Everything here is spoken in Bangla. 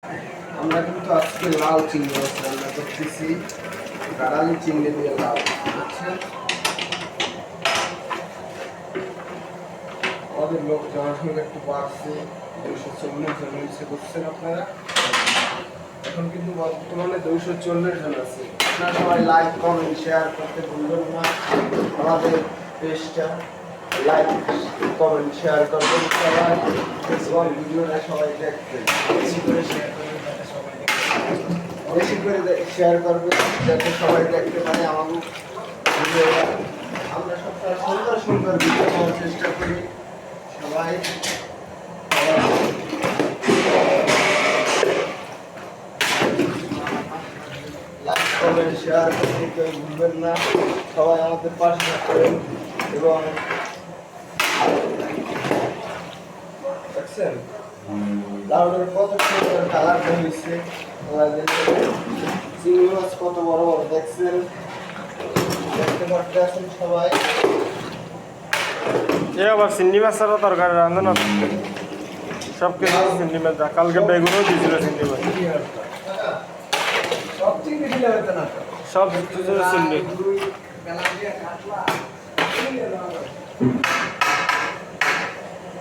আমরা কিন্তু আজকে লাউ চিংড়ি মাছ রান্না করতেছি, গাড়ালি চিংড়ি দিয়ে লাউ। বুঝছেন, আমাদের লোক জনসংখ্যা একটু বাড়ছে, 240 জন হয়েছে। বুঝছেন আপনারা, এখন কিন্তু বর্তমানে 240 জন আছে। আপনারা সবাই লাইক কমেন্ট শেয়ার করতে ভুলবেন না। আমাদের পেজটা লাইক কমেন্ট শেয়ার করবেন সবাই, এবং ভিডিওটা সবাই দেখবেন, বেশি করে শেয়ার করবেন যাতে সবাই বেশি করে শেয়ার করবেন যাতে সবাই দেখতে পারে আমাদের ভিডিওটা। আমরা সবসময় সুন্দর সুন্দর ভিডিও পাওয়ার চেষ্টা করি। সবাই লাইক কমেন্ট শেয়ার করতে কেউ ভুলবেন না। সবাই আমাদের পাশে থাকবেন। এবং দেখছেন লাউডের কত সুন্দর কালার হয়েছে, চিংড়ি মাছ কত বড় বড় দেখছেন, দেখতে পাচ্ছেন সবাই। এ আবার চিংড়ি মাছেরও তরকারি রান্ধে না, সব কিছু চিংড়ি মাছ। কালকে বেগুনও দিয়েছিল চিংড়ি মাছ, সব চিংড়ি দিলে হতো না, সব চিংড়ি।